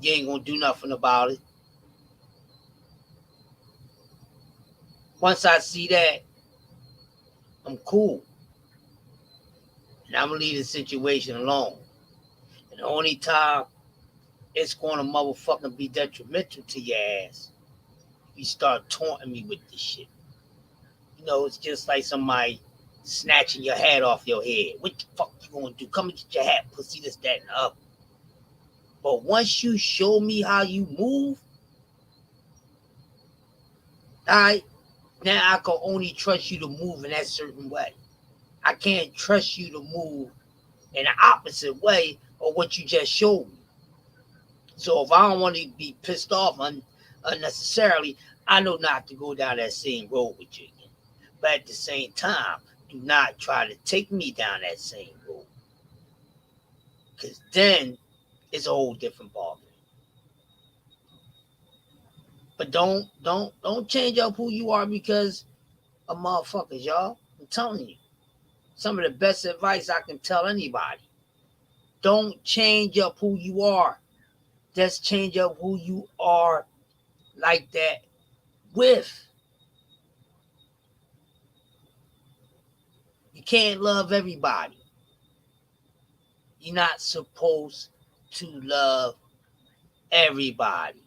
ain't going to do nothing about it. Once I see that, I'm cool. And I'm going to leave the situation alone. And the only time it's going to motherfucking be detrimental to your ass, you start taunting me with this shit. It's just like somebody snatching your hat off your head. What the fuck you gonna do? Come and get your hat, pussy, this, that, and the other. But once you show me how you move, all right, now I can only trust you to move in that certain way. I can't trust you to move in the opposite way of what you just showed me. So if I don't want to be pissed off unnecessarily, I know not to go down that same road with you again. But at the same time, Do not try to take me down that same road. Because then it's a whole different ballgame. But don't change up who you are because of motherfuckers, y'all. I'm telling you. Some of the best advice I can tell anybody. Don't change up who you are. Just change up who you are like that with. You can't love everybody. You're not supposed to love everybody.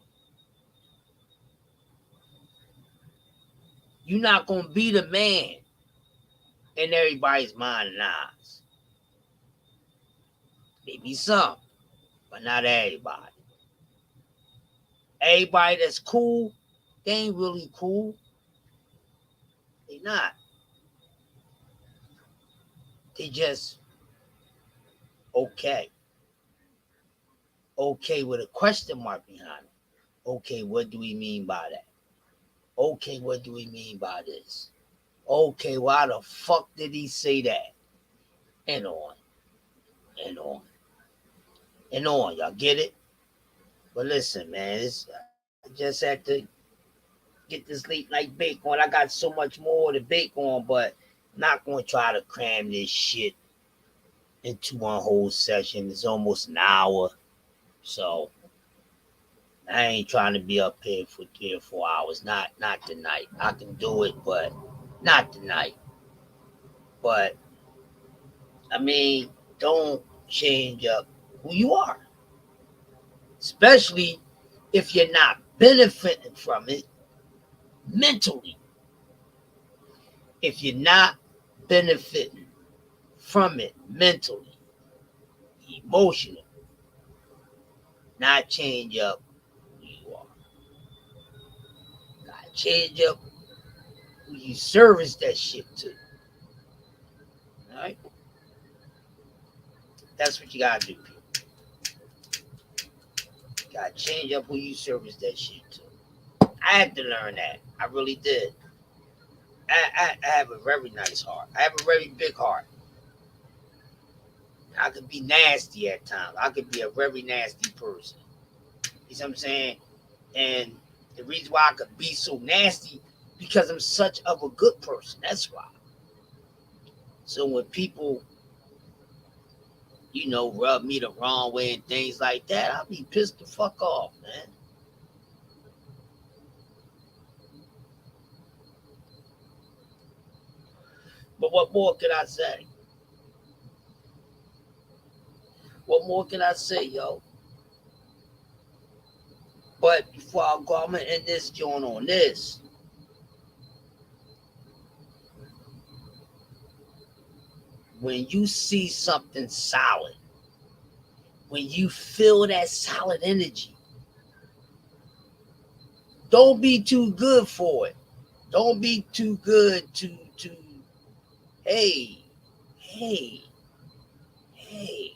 You're not going to be the man in everybody's mind and eyes. Maybe some, but not everybody. Everybody that's cool, they ain't really cool. They not. They just okay. Okay with a question mark behind it. Okay, what do we mean by that? Okay, what do we mean by this? Okay, why the fuck did he say that? And on, and on, and on. Y'all get it? But listen, man, I just had to get this late night bake on. I got so much more to bake on, but not going to try to cram this shit into one whole session. It's almost an hour. So I ain't trying to be up here for 3 or 4 hours. Not tonight. I can do it, but not tonight. But I mean, don't change up who you are. Especially if you're not benefiting from it mentally. If you're not benefiting from it mentally, emotionally, not change up who you are. Not change up who you service that shit to. All right? That's what you gotta do, people. You gotta change up who you service that shit to. I had to learn that. I really did. I have a very nice heart. I have a very big heart. I could be nasty at times. I could be a very nasty person. You see what I'm saying? And the reason why I could be so nasty because I'm such of a good person. That's why. So when people, rub me the wrong way and things like that, I'll be pissed the fuck off, man. But what more can I say? What more can I say, yo? But before I go, I'm gonna end this joint on this. When you see something solid, when you feel that solid energy, don't be too good for it. Don't be too good to hey, hey, hey.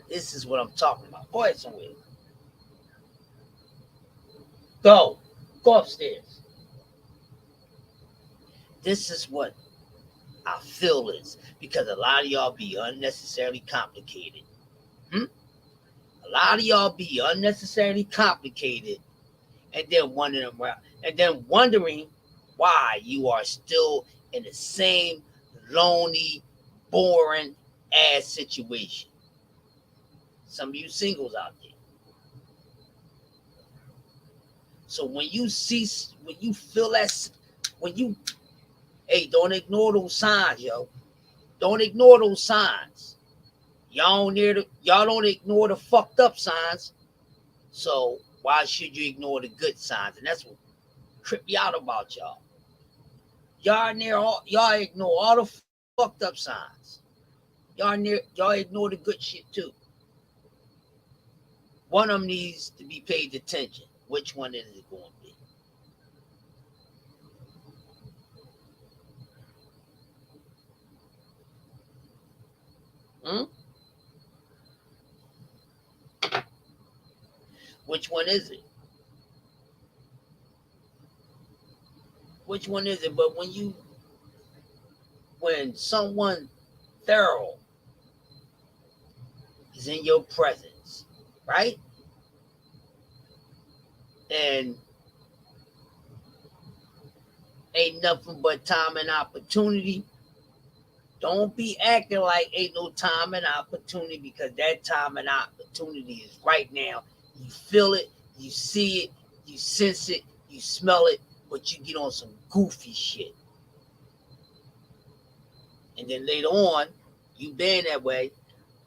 This is what I'm talking about. Go ahead somewhere. Go. Go upstairs. This is what I feel is because a lot of y'all be unnecessarily complicated. Hmm? A lot of y'all be unnecessarily complicated and then wondering why you are still in the same lonely, boring ass situation. Some of you singles out there. So when you feel that, when you, hey, don't ignore those signs, yo. Don't ignore those signs. Y'all don't ignore the fucked up signs. So why should you ignore the good signs? And that's what trip me out about y'all. Y'all ignore all the fucked up signs. Y'all ignore the good shit too. One of them needs to be paid attention. Which one is it going to be? Hmm? Which one is it? Which one is it? But when you when someone thorough is in your presence, right? And ain't nothing but time and opportunity. Don't be acting like ain't no time and opportunity, because that time and opportunity is right now. You feel it, you see it, you sense it, you smell it, but you get on some goofy shit. And then later on, you being that way,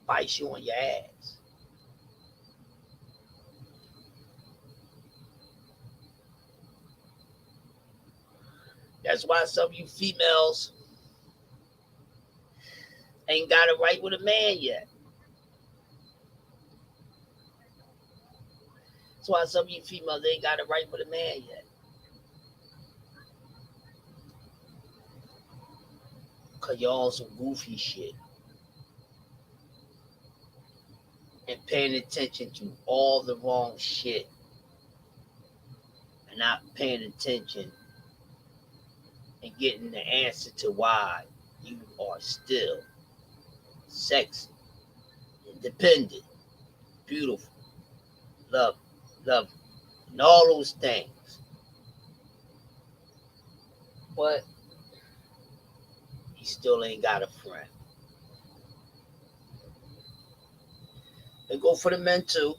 bites you on your ass. That's why some of you females ain't got it right with a man yet. That's why some of you females ain't got it right with a man yet. Because you're on some goofy shit and paying attention to all the wrong shit and not paying attention and getting the answer to why you are still sexy, independent, beautiful, love, love, and all those things. But you still ain't got a friend. They go for the men too,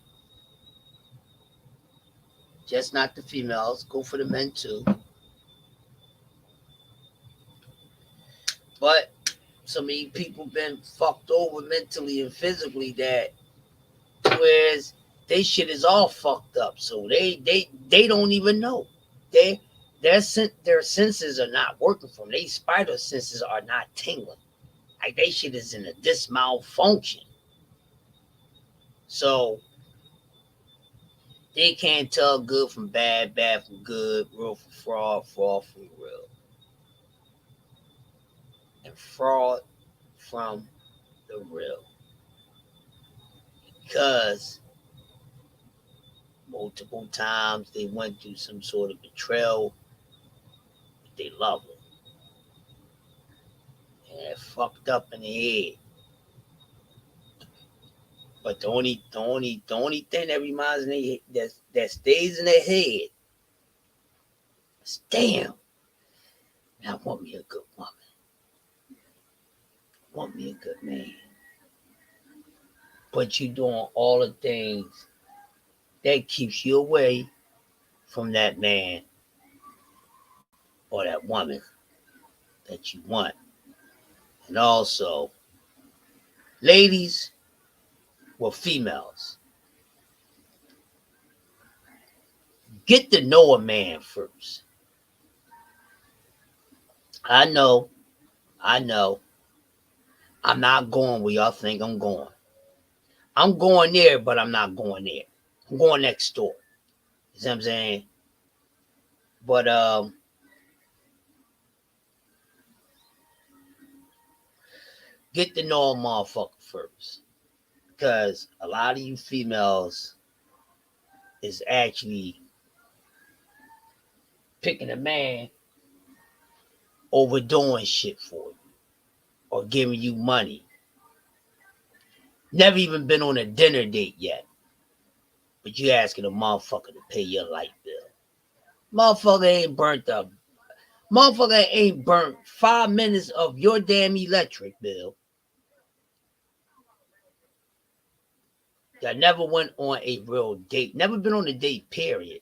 just not the females. Go for the men too. But so many people been fucked over mentally and physically that whereas they shit is all fucked up. So they don't even know. They their senses are not working for them. Their spider senses are not tingling. Like they shit is in a this malfunction. So they can't tell good from bad, bad from good, real from fraud, fraud from real. And fraud from the real. Because multiple times they went through some sort of betrayal with their lover. And they're fucked up in the head. But the only thing that reminds me that stays in their head is damn, I want me a good woman. I want me a good man. But you doing all the things that keeps you away from that man or that woman that you want. And also, ladies or females, get to know a man first. I know, I know, I'm not going where y'all think I'm going. I'm going there, but I'm not going there. I'm going next door. You see what I'm saying? But get to know a motherfucker first. Because a lot of you females is actually picking a man overdoing shit for you or giving you money. Never even been on a dinner date yet. But you asking a motherfucker to pay your light bill. Motherfucker ain't burnt up. Motherfucker ain't burnt 5 minutes of your damn electric bill. That never went on a real date. Never been on a date, period.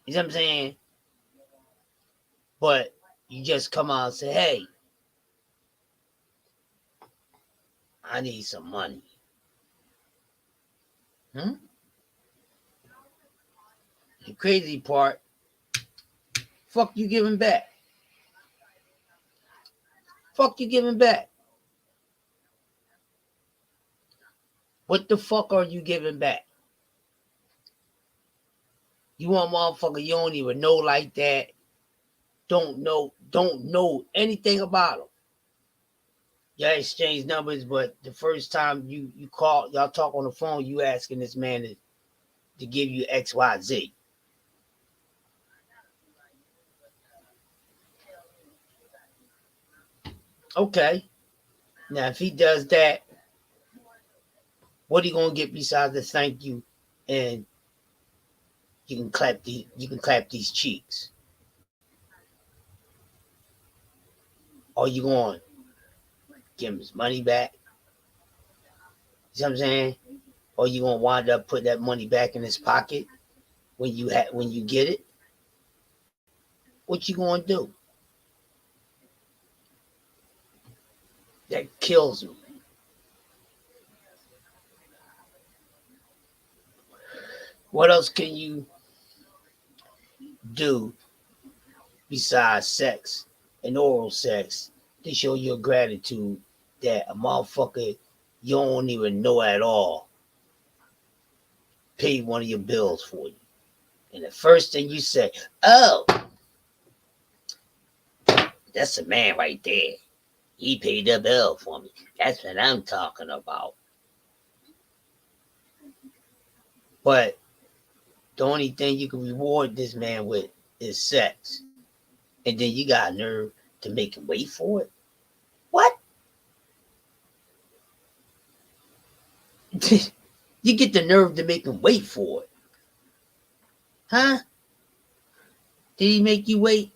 You know what I'm saying? But you just come out and say, hey, I need some money. Hmm? The crazy part, fuck you giving back. Fuck you giving back. What the fuck are you giving back? You want motherfucker you don't even know like that. Don't know anything about them. Y'all exchange numbers, but the first time you call, y'all talk on the phone, you asking this man to give you XYZ. Okay. Now, if he does that, what are you gonna get besides the thank you? And you can clap these cheeks. Or you going to give him his money back? You know what I'm saying? Or you gonna wind up putting that money back in his pocket when you get it? What you gonna do? That kills me. What else can you do besides sex and oral sex to show your gratitude that a motherfucker you don't even know at all paid one of your bills for you? And the first thing you say, oh, that's a man right there. He paid the bill for me. That's what I'm talking about. But the only thing you can reward this man with is sex. And then you got nerve to make him wait for it? What? You get the nerve to make him wait for it? Huh? Did he make you wait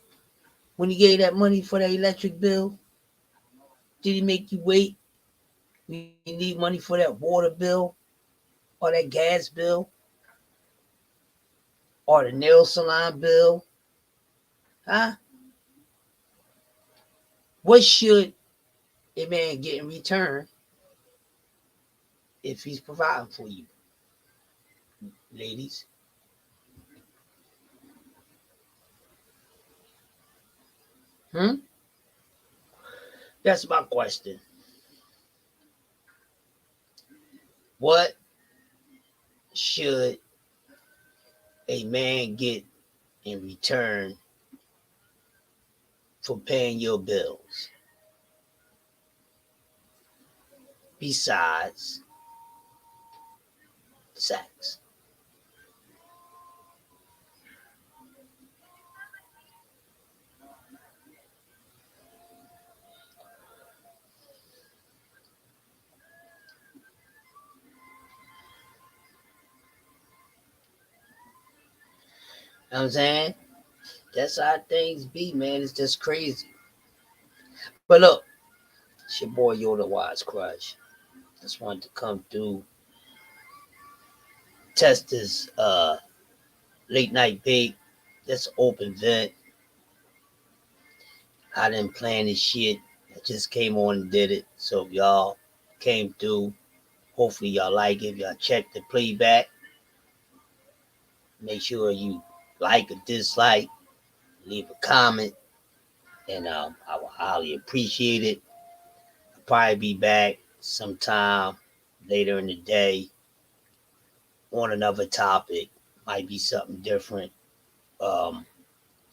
when he gave that money for that electric bill? Did he make you wait when you need money for that water bill or that gas bill or the nail salon bill? Huh? What should a man get in return if he's providing for you, ladies? Hmm? That's my question. What should a man get in return for paying your bills besides sex? You know what I'm saying? That's how things be, man. It's just crazy. But look, it's your boy Yoda Wise Crush. Just wanted to come through, test this late night bait. That's open vent. I didn't plan this shit. I just came on and did it. So if y'all came through, hopefully y'all like it. If y'all check the playback, make sure you like or dislike, leave a comment, and I will highly appreciate it. I'll probably be back sometime later in the day on another topic. Might be something different. Um,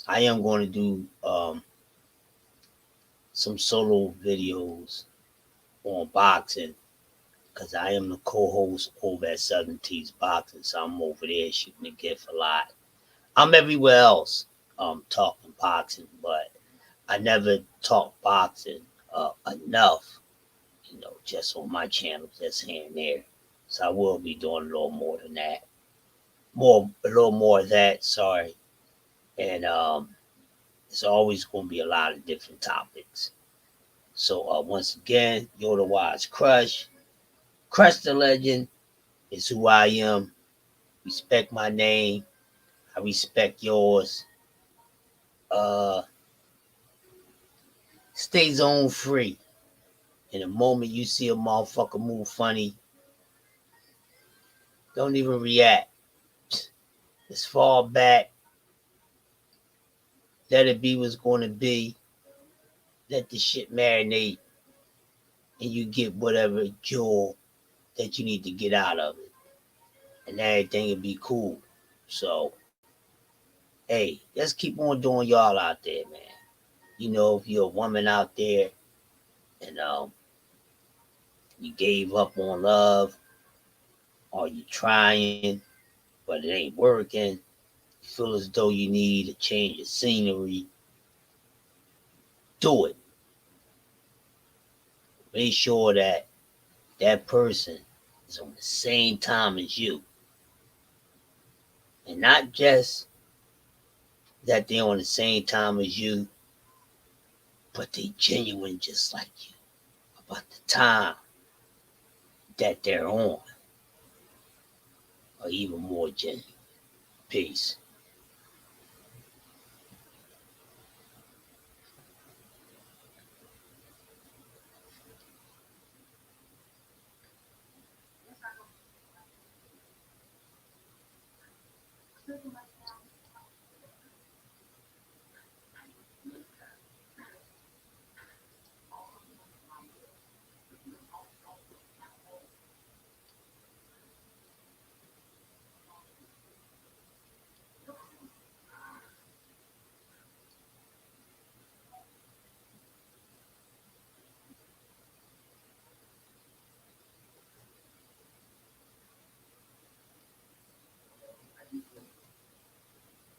I am going to do some solo videos on boxing because I am the co-host over at Southern Tees Boxing, so I'm over there shooting the gift a lot. I'm everywhere else talking boxing, but I never talk boxing enough, just on my channel, just here and there. So I will be doing a little more than that, a little more of that. Sorry, and it's always going to be a lot of different topics. So once again, you're the Wise Crush. Crush the Legend is who I am. Respect my name. I respect yours. Uh, Stay zone free. And the moment you see a motherfucker move funny, don't even react. Just fall back. Let it be what's going to be. Let the shit marinate. And you get whatever jewel that you need to get out of it. And everything will be cool. So, hey, let's keep on doing y'all out there, man. If you're a woman out there and you gave up on love or you trying, but it ain't working, you feel as though you need a change of scenery, do it. Make sure that that person is on the same time as you. And not just that they're on the same time as you, but they genuine just like you about the time that they're on, or even more genuine. Peace.